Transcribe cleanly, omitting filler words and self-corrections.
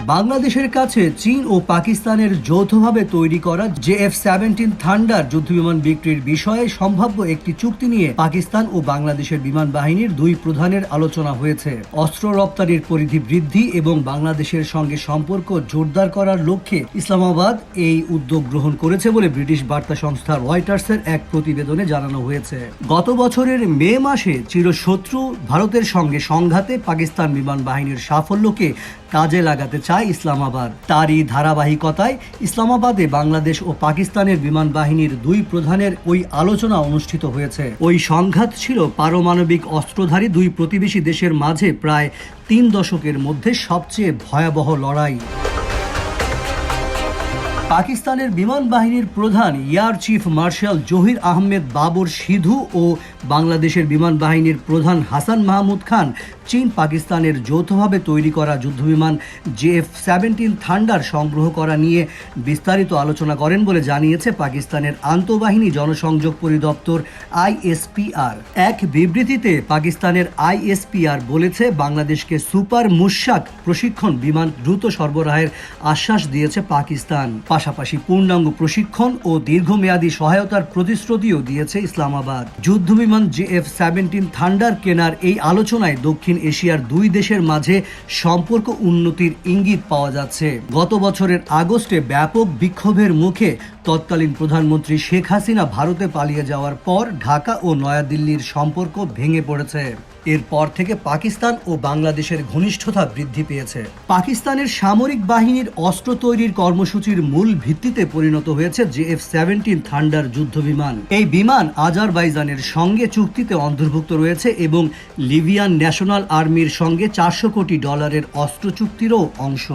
বাংলাদেশের কাছে চীন ও পাকিস্তানের যৌথভাবে তৈরি করা JF-17 থান্ডার যুদ্ধবিমান বিক্রির বিষয়ে সম্ভাব্য একটি চুক্তি নিয়ে পাকিস্তান ও বাংলাদেশের বিমান বাহিনীর দুই প্রধানের আলোচনা হয়েছে। অস্ত্র রপ্তানির পরিধি বৃদ্ধি এবং বাংলাদেশের সঙ্গে সম্পর্ক জোরদার করার লক্ষ্যে ইসলামাবাদ এই উদ্যোগ গ্রহণ করেছে বলে ব্রিটিশ বার্তা সংস্থা রয়টার্সের এক প্রতিবেদনে জানানো হয়েছে। গত বছরের মে মাসে চিরশত্রু ভারতের সঙ্গে সংঘাতে পাকিস্তান বিমান বাহিনীর সাফল্যকে কাজে লাগাতে চায় ইসলামাবাদ। তারই ধারাবাহিকতায় ইসলামাবাদে বাংলাদেশ ও পাকিস্তানের বিমান বাহিনীর দুই প্রধানের ওই আলোচনা অনুষ্ঠিত হয়েছে। ওই সংঘাত ছিল পারমাণবিক অস্ত্রধারী দুই প্রতিবেশী দেশের মাঝে প্রায় 3 দশকের মধ্যে সবচেয়ে ভয়াবহ লড়াই। পাকিস্তানের বিমান বাহিনীর প্রধান air chief marshal Zaheer Ahmed Babar Sidhu ও বাংলাদেশের বিমান বাহিনীর প্রধান হাসান মাহমুদ খান চীন পাকিস্তানের যৌথভাবে তৈরি করা যুদ্ধবিমান JF-17 থান্ডার সংগ্রহ করা নিয়ে বিস্তারিত আলোচনা করেন বলে জানিয়েছে পাকিস্তানের আন্তঃবাহিনী জনসংযোগ পরিদপ্তর ISPR। এক বিবৃতিতে পাকিস্তানের ISPR বলেছে, বাংলাদেশকে সুপার মুশাক প্রশিক্ষণ বিমান দ্রুত সরবরাহের আশ্বাস দিয়েছে পাকিস্তান। পাশাপাশি পূর্ণাঙ্গ প্রশিক্ষণ ও দীর্ঘমেয়াদী সহায়তার প্রতিশ্রুতিও দিয়েছে ইসলামাবাদ। যুদ্ধবিমান JF-17 থান্ডার কেনার এই আলোচনায় দক্ষিণ এশিয়ার দুই দেশের মাঝে সম্পর্ক উন্নতির ইঙ্গিত পাওয়া যাচ্ছে। গত বছরের আগস্টে ব্যাপক বিক্ষোভের মুখে তৎকালীন প্রধানমন্ত্রী শেখ হাসিনা ভারতে পালিয়ে যাওয়ার পর ঢাকা ও নয়াদিল্লির সম্পর্ক ভেঙে পড়েছে। এরপর থেকে পাকিস্তান ও বাংলাদেশের ঘনিষ্ঠতা বৃদ্ধি পেয়েছে। পাকিস্তানের সামরিক বাহিনীর অস্ত্র তৈরির কর্মসূচির মূল ভিত্তিতে পরিণত হয়েছে JF-17 থান্ডার যুদ্ধবিমান। এই বিমান আজারবাইজানের সঙ্গে চুক্তিতে অন্তর্ভুক্ত রয়েছে এবং লিবিয়ান ন্যাশনাল আর্মির সঙ্গে $400 কোটি অস্ত্র চুক্তিরও অংশ।